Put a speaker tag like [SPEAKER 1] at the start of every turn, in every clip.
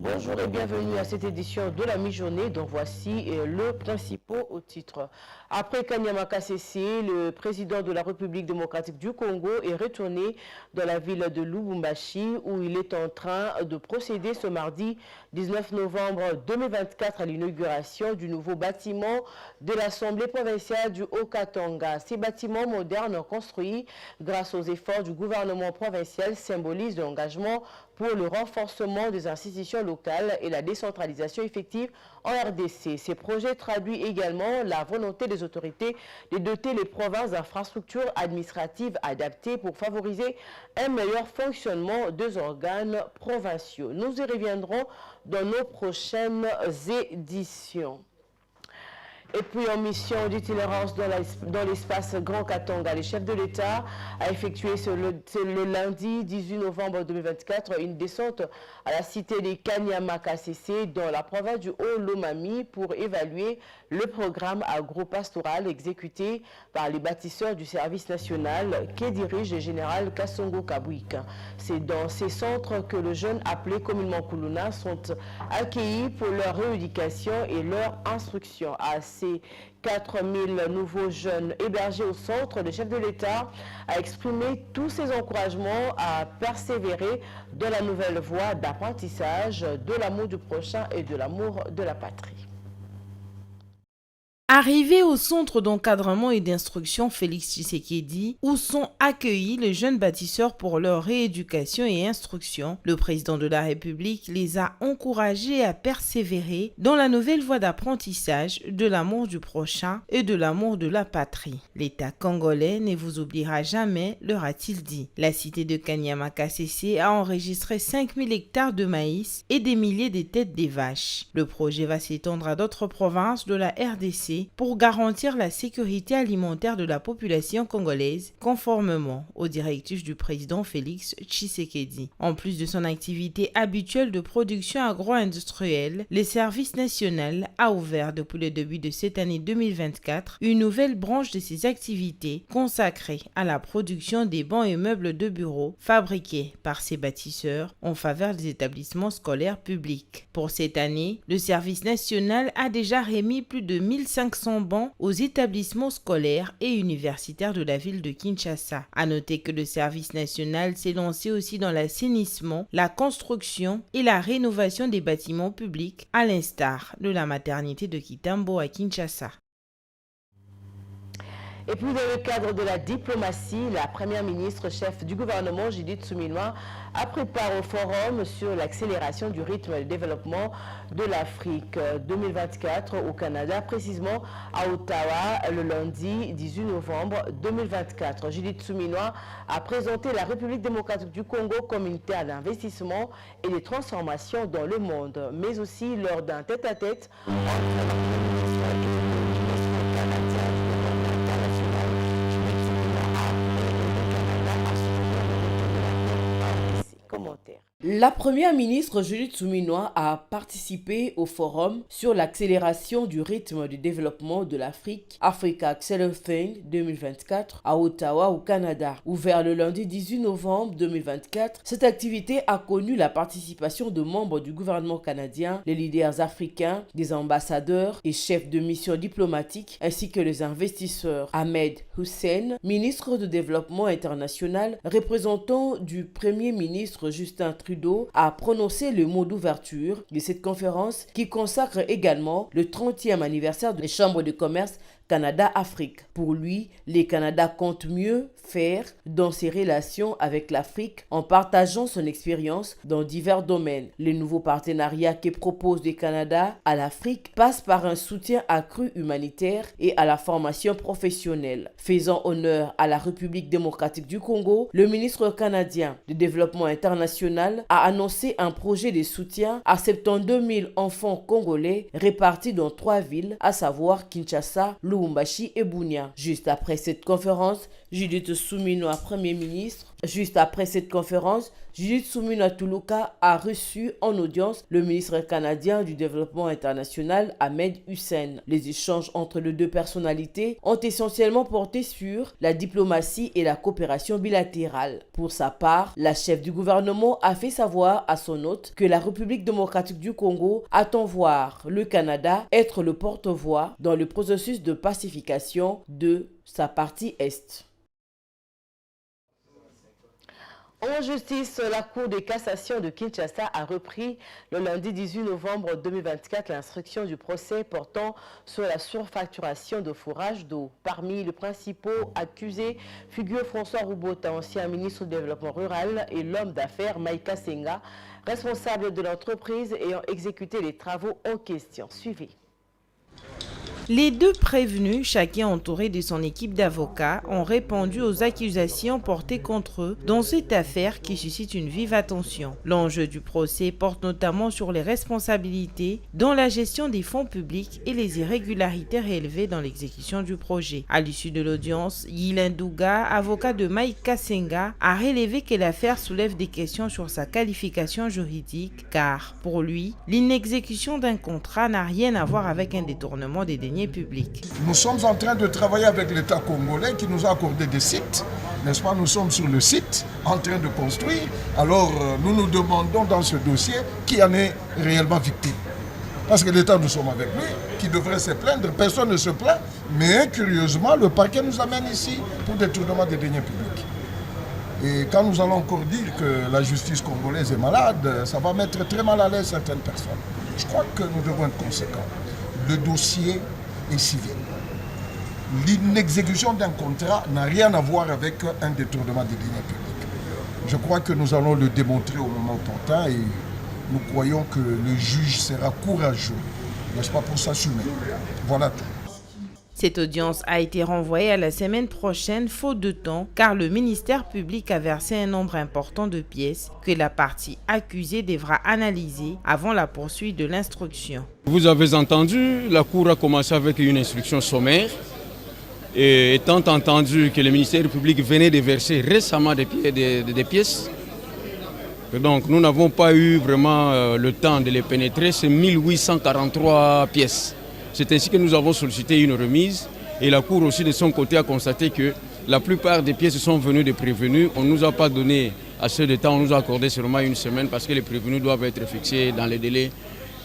[SPEAKER 1] Bonjour et bienvenue à cette édition de la mi-journée dont voici le principal au titre. Après Kanyama Kasese, le président de la République démocratique du Congo est retourné dans la ville de Lubumbashi où il est en train de procéder ce mardi 19 novembre 2024 à l'inauguration du nouveau bâtiment de l'Assemblée provinciale du Haut-Katanga. Ces bâtiments modernes construits grâce aux efforts du gouvernement provincial symbolisent l'engagement pour le renforcement des institutions locales et la décentralisation effective en RDC. Ces projets traduisent également la volonté des autorités de doter les provinces d'infrastructures administratives adaptées pour favoriser un meilleur fonctionnement des organes provinciaux. Nous y reviendrons dans nos prochaines éditions. Et puis en mission d'itinérance dans l'espace Grand Katanga, le chef de l'État a effectué le lundi 18 novembre 2024 une descente à la cité de Kanyama Kasese dans la province du Haut-Lomami pour évaluer le programme agro-pastoral exécuté par les bâtisseurs du service national que dirige le général Kassongo Kabwika. C'est dans ces centres que les jeunes appelés communément Kuluna sont accueillis pour leur rééducation et leur instruction. À ces 4000 nouveaux jeunes hébergés au centre, le chef de l'État a exprimé tous ses encouragements à persévérer dans la nouvelle voie d'apprentissage de l'amour du prochain et de l'amour de la patrie.
[SPEAKER 2] Arrivés au centre d'encadrement et d'instruction Félix Tshisekedi, où sont accueillis les jeunes bâtisseurs pour leur rééducation et instruction, le président de la République les a encouragés à persévérer dans la nouvelle voie d'apprentissage de l'amour du prochain et de l'amour de la patrie. L'État congolais ne vous oubliera jamais, leur a-t-il dit. La cité de Kanyama Kasese a enregistré 5000 hectares de maïs et des milliers de têtes des vaches. Le projet va s'étendre à d'autres provinces de la RDC pour garantir la sécurité alimentaire de la population congolaise, conformément aux directives du président Félix Tshisekedi. En plus de son activité habituelle de production agro-industrielle, le service national a ouvert depuis le début de cette année 2024 une nouvelle branche de ses activités consacrée à la production des bancs et meubles de bureau fabriqués par ses bâtisseurs en faveur des établissements scolaires publics. Pour cette année, le service national a déjà remis plus de 1500 bancs aux établissements scolaires et universitaires de la ville de Kinshasa. À noter que le service national s'est lancé aussi dans l'assainissement, la construction et la rénovation des bâtiments publics, à l'instar de la maternité de Kitambo à Kinshasa.
[SPEAKER 1] Et puis dans le cadre de la diplomatie, la première ministre chef du gouvernement, Judith Suminwa, a préparé au forum sur l'accélération du rythme de développement de l'Afrique 2024 au Canada, précisément à Ottawa, le lundi 18 novembre 2024. Judith Suminwa a présenté la République démocratique du Congo comme une terre d'investissement et de transformation dans le monde, mais aussi lors d'un tête-à-tête entre la première ministre et le ministre canadien. La première ministre Judith Suminwa a participé au forum sur l'accélération du rythme de développement de l'Afrique, Africa Accelerating 2024, à Ottawa, au Canada. Ouvert le lundi 18 novembre 2024, cette activité a connu la participation de membres du gouvernement canadien, les leaders africains, des ambassadeurs et chefs de mission diplomatiques, ainsi que les investisseurs. Ahmed Hussein, ministre de Développement international, représentant du Premier ministre Justin Trudeau, a prononcé le mot d'ouverture de cette conférence qui consacre également le 30e anniversaire des chambres de commerce Canada-Afrique. Pour lui, les Canada comptent mieux faire dans ses relations avec l'Afrique en partageant son expérience dans divers domaines. Le nouveau partenariat que propose le Canada à l'Afrique passe par un soutien accru humanitaire et à la formation professionnelle. Faisant honneur à la République démocratique du Congo, le ministre canadien de Développement international a annoncé un projet de soutien à 72 000 enfants congolais répartis dans 3 villes, à savoir Kinshasa, Lubumbashi et Bunia. Juste après cette conférence, Judith Suminwa, Premier ministre. Juste après cette conférence, Judith Suminwa Tuluka a reçu en audience le ministre canadien du Développement international, Ahmed Hussein. Les échanges entre les deux personnalités ont essentiellement porté sur la diplomatie et la coopération bilatérale. Pour sa part, la chef du gouvernement a fait savoir à son hôte que la République démocratique du Congo attend voir le Canada être le porte-voix dans le processus de pacification de sa partie Est. En justice, la Cour de cassation de Kinshasa a repris le lundi 18 novembre 2024 l'instruction du procès portant sur la surfacturation de fourrage d'eau. Parmi les principaux accusés figurent François Roubota, ancien ministre du Développement rural, et l'homme d'affaires Maïka Senga, responsable de l'entreprise ayant exécuté les travaux en question. Suivez.
[SPEAKER 2] Les deux prévenus, chacun entouré de son équipe d'avocats, ont répondu aux accusations portées contre eux dans cette affaire qui suscite une vive attention. L'enjeu du procès porte notamment sur les responsabilités dans la gestion des fonds publics et les irrégularités relevées dans l'exécution du projet. À l'issue de l'audience, Yilin Douga, avocat de Maïka Senga, a relevé que l'affaire soulève des questions sur sa qualification juridique car, pour lui, l'inexécution d'un contrat n'a rien à voir avec un détournement des deniers publics.
[SPEAKER 3] Nous sommes en train de travailler avec l'État congolais qui nous a accordé des sites, n'est-ce pas? Nous sommes sur le site en train de construire. Alors nous nous demandons dans ce dossier qui en est réellement victime. Parce que l'État, nous sommes avec lui, qui devrait se plaindre, personne ne se plaint. Mais curieusement, le parquet nous amène ici pour détournement des deniers publics. Et quand nous allons encore dire que la justice congolaise est malade, ça va mettre très mal à l'aise certaines personnes. Je crois que nous devons être conséquents. Le dossier est civil. L'inexécution d'un contrat n'a rien à voir avec un détournement des deniers publics. Je crois que nous allons le démontrer au moment opportun et nous croyons que le juge sera courageux, n'est-ce pas, pour s'assumer. Voilà tout.
[SPEAKER 2] Cette audience a été renvoyée à la semaine prochaine faute de temps car le ministère public a versé un nombre important de pièces que la partie accusée devra analyser avant la poursuite de l'instruction.
[SPEAKER 4] Vous avez entendu, la Cour a commencé avec une instruction sommaire et étant entendu que le ministère public venait de verser récemment des pièces, donc nous n'avons pas eu vraiment le temps de les pénétrer, c'est 1843 pièces. C'est ainsi que nous avons sollicité une remise et la Cour aussi de son côté a constaté que la plupart des pièces sont venues des prévenus. On ne nous a pas donné assez de temps, on nous a accordé seulement une semaine parce que les prévenus doivent être fixés dans les délais,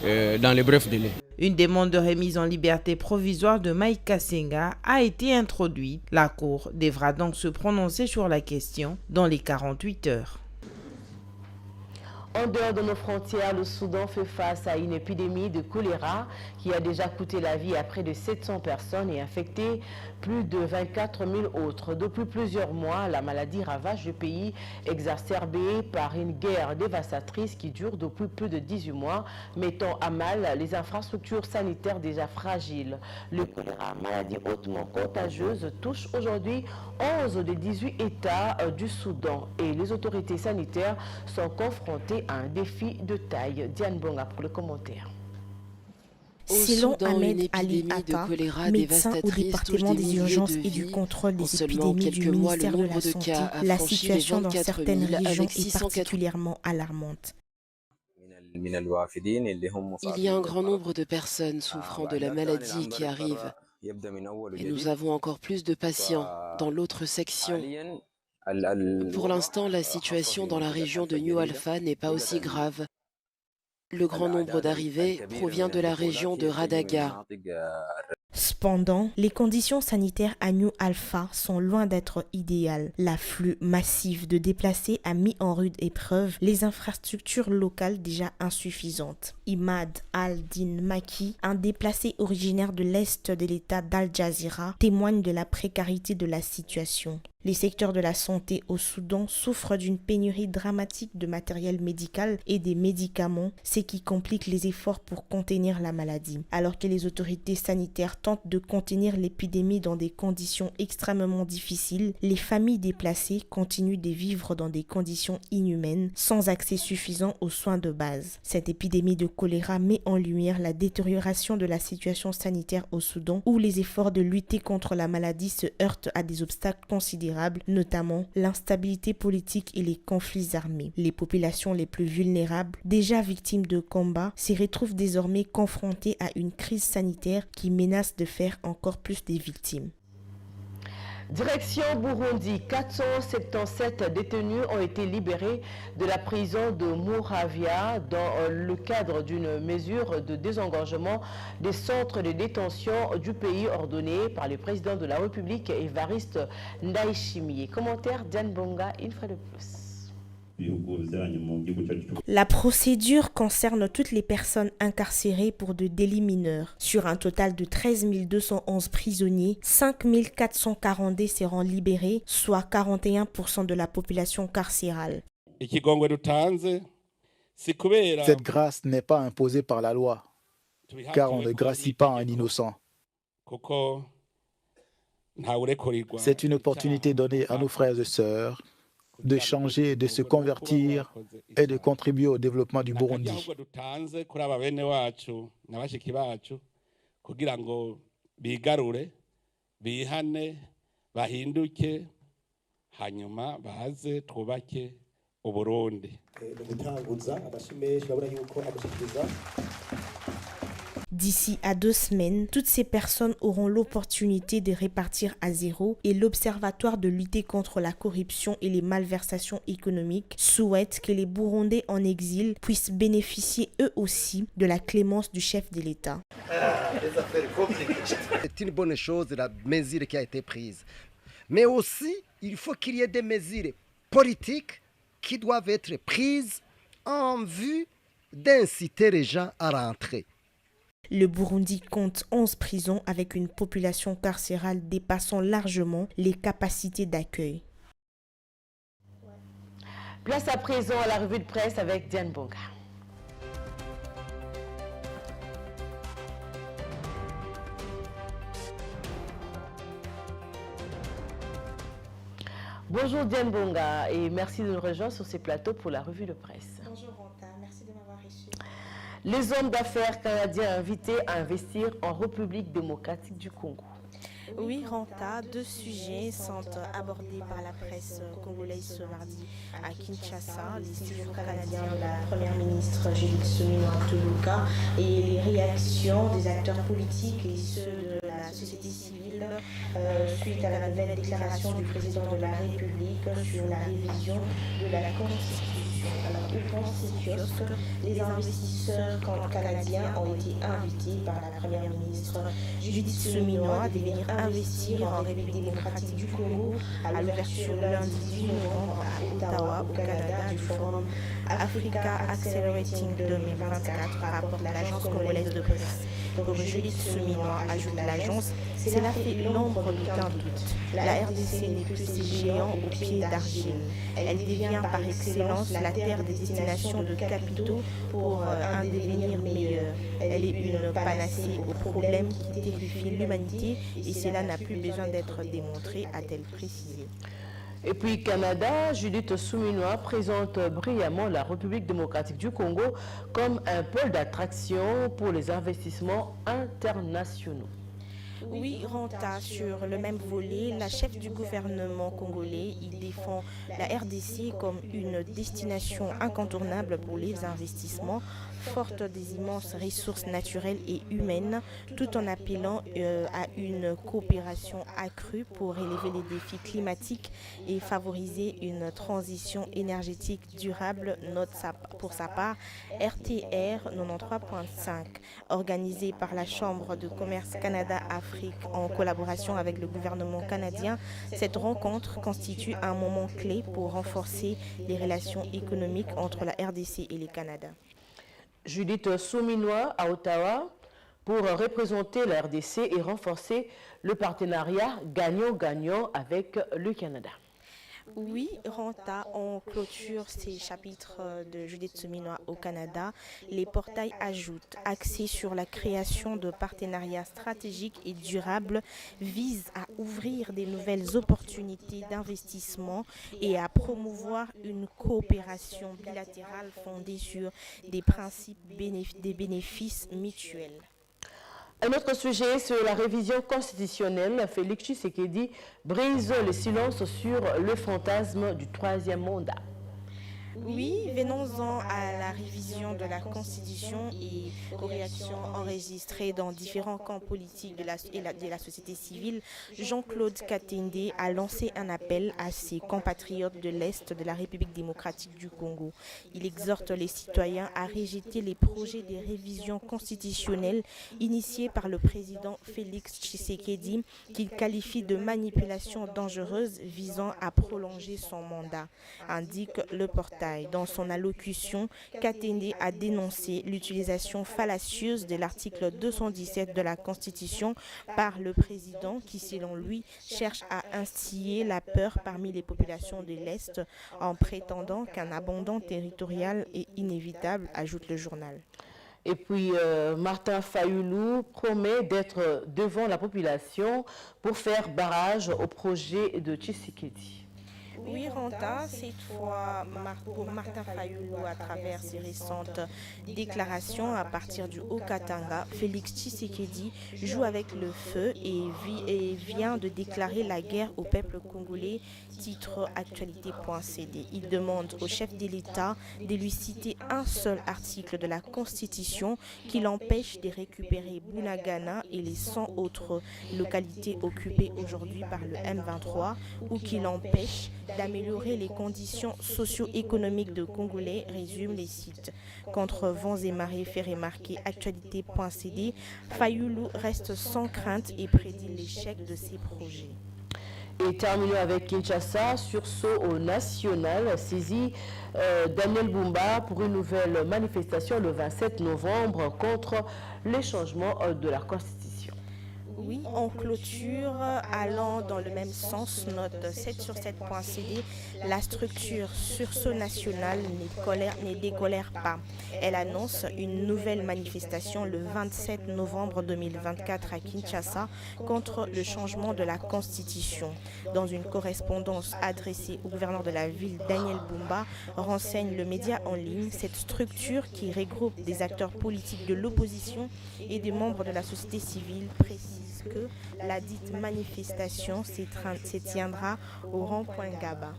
[SPEAKER 4] dans les brefs délais.
[SPEAKER 2] Une demande de remise en liberté provisoire de Maïka Senga a été introduite. La Cour devra donc se prononcer sur la question dans les 48 heures.
[SPEAKER 1] En dehors de nos frontières, le Soudan fait face à une épidémie de choléra qui a déjà coûté la vie à près de 700 personnes et infecté plus de 24 000 autres. Depuis plusieurs mois, la maladie ravage le pays, exacerbée par une guerre dévastatrice qui dure depuis plus de 18 mois, mettant à mal les infrastructures sanitaires déjà fragiles. Le choléra, maladie hautement contagieuse, touche aujourd'hui 11 des 18 États du Soudan et les autorités sanitaires sont confrontées à un défi de taille. Diane Bonga pour le commentaire.
[SPEAKER 5] Selon Ahmed Ali Atta, médecin au département des urgences et du contrôle des épidémies du ministère de la Santé, la situation dans certaines régions est particulièrement alarmante.
[SPEAKER 6] Il y a un grand nombre de personnes souffrant de la maladie qui arrivent et nous avons encore plus de patients dans l'autre section. Pour l'instant, la situation dans la région de New Alpha n'est pas aussi grave. Le grand nombre d'arrivées provient de la région de Radaga.
[SPEAKER 5] Cependant, les conditions sanitaires à New Alpha sont loin d'être idéales. L'afflux massif de déplacés a mis en rude épreuve les infrastructures locales déjà insuffisantes. Imad al-Din Maki, un déplacé originaire de l'est de l'état d'Al Jazeera, témoigne de la précarité de la situation. Les secteurs de la santé au Soudan souffrent d'une pénurie dramatique de matériel médical et des médicaments, ce qui complique les efforts pour contenir la maladie. Alors que les autorités sanitaires tentent de contenir l'épidémie dans des conditions extrêmement difficiles, les familles déplacées continuent de vivre dans des conditions inhumaines, sans accès suffisant aux soins de base. Cette épidémie de choléra met en lumière la détérioration de la situation sanitaire au Soudan, où les efforts de lutter contre la maladie se heurtent à des obstacles considérables, notamment l'instabilité politique et les conflits armés. Les populations les plus vulnérables, déjà victimes de combats, s'y retrouvent désormais confrontées à une crise sanitaire qui menace de faire encore plus des victimes.
[SPEAKER 1] Direction Burundi, 477 détenus ont été libérés de la prison de Muravya dans le cadre d'une mesure de désengorgement des centres de détention du pays ordonnée par le président de la République, Évariste Ndayishimiye. Commentaire Diane Bonga, une fois de plus.
[SPEAKER 5] La procédure concerne toutes les personnes incarcérées pour de délits mineurs. Sur un total de 13 211 prisonniers, 5 442 seront libérés, soit 41% de la population carcérale.
[SPEAKER 7] Cette grâce n'est pas imposée par la loi, car on ne gracie pas un innocent. C'est une opportunité donnée à nos frères et sœurs de changer, de se convertir et de contribuer au développement du Burundi.
[SPEAKER 5] D'ici à 2 semaines, toutes ces personnes auront l'opportunité de répartir à zéro et l'Observatoire de lutter contre la corruption et les malversations économiques souhaite que les Burundais en exil puissent bénéficier eux aussi de la clémence du chef de l'État.
[SPEAKER 8] C'est une bonne chose la mesure qui a été prise. Mais aussi, il faut qu'il y ait des mesures politiques qui doivent être prises en vue d'inciter les gens à rentrer.
[SPEAKER 5] Le Burundi compte 11 prisons avec une population carcérale dépassant largement les capacités d'accueil.
[SPEAKER 1] Place à présent à la revue de presse avec Diane Bonga. Bonjour Diane Bonga et merci de nous rejoindre sur ces plateaux pour la revue de presse.
[SPEAKER 5] Bonjour Ranta, merci de m'avoir reçu.
[SPEAKER 1] Les hommes d'affaires canadiens invités à investir en République démocratique du Congo.
[SPEAKER 5] Oui, Ranta, 2 sujets sont abordés par la presse congolaise ce mardi à Kinshasa, les séjours canadiens de la première ministre Judith Suminwa et les réactions des acteurs politiques et ceux de la société civile suite à la nouvelle déclaration du président de la République sur la révision de la Constitution. Alors, ouvrant ces kiosques, les investisseurs canadiens ont été invités par la première ministre Judith Suminwa à venir investir en République démocratique du Congo à l'ouverture lundi 18 novembre à Ottawa, au Canada, du forum Africa Accelerating 2024, rapporte l'agence congolaise de presse. Comme Judith Suminwa ajoute l'agence, cela fait l'ombre d'aucun doute. La RDC n'est plus ces géants aux pieds d'argile. Elle devient par excellence la terre des destinations de capitaux pour un devenir meilleur. Elle est une panacée aux problèmes qui terrifient l'humanité et cela n'a plus besoin d'être démontré, a-t-elle précisé.
[SPEAKER 1] Et puis Canada, Judith Suminwa présente brillamment la République démocratique du Congo comme un pôle d'attraction pour les investissements internationaux.
[SPEAKER 5] Oui, Ranta, sur le même volet, la chef du gouvernement congolais défend la RDC comme une destination incontournable pour les investissements, forte des immenses ressources naturelles et humaines, tout en appelant à une coopération accrue pour relever les défis climatiques et favoriser une transition énergétique durable, note pour sa part RTR 93.5, organisée par la Chambre de commerce Canada-Afrique en collaboration avec le gouvernement canadien. Cette rencontre constitue un moment clé pour renforcer les relations économiques entre la RDC et le Canada.
[SPEAKER 1] Judith Suminwa à Ottawa pour représenter la RDC et renforcer le partenariat gagnant-gagnant avec le Canada.
[SPEAKER 5] Oui, Ranta, on clôture ces chapitres de Judith Souminois au Canada. Les portails ajoutent, axés sur la création de partenariats stratégiques et durables, visent à ouvrir des nouvelles opportunités d'investissement et à promouvoir une coopération bilatérale fondée sur des principes des bénéfices mutuels.
[SPEAKER 1] Un autre sujet sur la révision constitutionnelle, Félix Tshisekedi brise le silence sur le fantasme du troisième mandat.
[SPEAKER 5] Oui, venons-en à la révision de la Constitution et aux réactions enregistrées dans différents camps politiques de la société civile. Jean-Claude Katende a lancé un appel à ses compatriotes de l'Est de la République démocratique du Congo. Il exhorte les citoyens à rejeter les projets de révision constitutionnelle initiés par le président Félix Tshisekedi, qu'il qualifie de manipulation dangereuse visant à prolonger son mandat, indique le portail. Dans son allocution, Katende a dénoncé l'utilisation fallacieuse de l'article 217 de la Constitution par le président qui, selon lui, cherche à instiller la peur parmi les populations de l'Est en prétendant qu'un abandon territorial est inévitable, ajoute le journal.
[SPEAKER 1] Et puis, Martin Fayoulou promet d'être devant la population pour faire barrage au projet de Tshisekedi.
[SPEAKER 5] Oui, Ranta, cette fois pour Martin Fayoulou, à travers ses récentes déclarations à partir du Haut-Katanga, Félix Tshisekedi joue avec le feu et vient de déclarer la guerre au peuple congolais, titre actualité.cd. Il demande au chef de l'État de lui citer un seul article de la Constitution qui l'empêche de récupérer Bunagana et les 100 autres localités occupées aujourd'hui par le M23 ou qui l'empêche d'améliorer les conditions socio-économiques de Congolais, résume les sites. Contre vents et marées, fait remarquer actualité.cd, Fayoulou reste sans crainte et prédit l'échec de ses projets.
[SPEAKER 1] Et terminons avec Kinshasa, sursaut au national, saisi Daniel Bumba pour une nouvelle manifestation le 27 novembre contre les changements de la Constitution.
[SPEAKER 5] Oui, en clôture, allant dans le même sens, note 7sur7.cd, la structure sursaut national ne décolère pas. Elle annonce une nouvelle manifestation le 27 novembre 2024 à Kinshasa contre le changement de la Constitution. Dans une correspondance adressée au gouverneur de la ville, Daniel Bumba, renseigne le média en ligne. Cette structure qui regroupe des acteurs politiques de l'opposition et des membres de la société civile précise que la dite manifestation se tiendra au rond-point Gaba.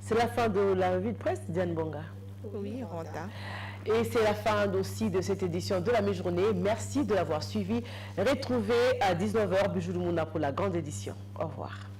[SPEAKER 1] C'est la fin de la revue de presse, Diane Bonga.
[SPEAKER 5] Oui, Ranta.
[SPEAKER 1] Et c'est la fin aussi de cette édition de la mi-journée. Merci de l'avoir suivi. Retrouvez à 19h Bijou Mouna pour la grande édition. Au revoir.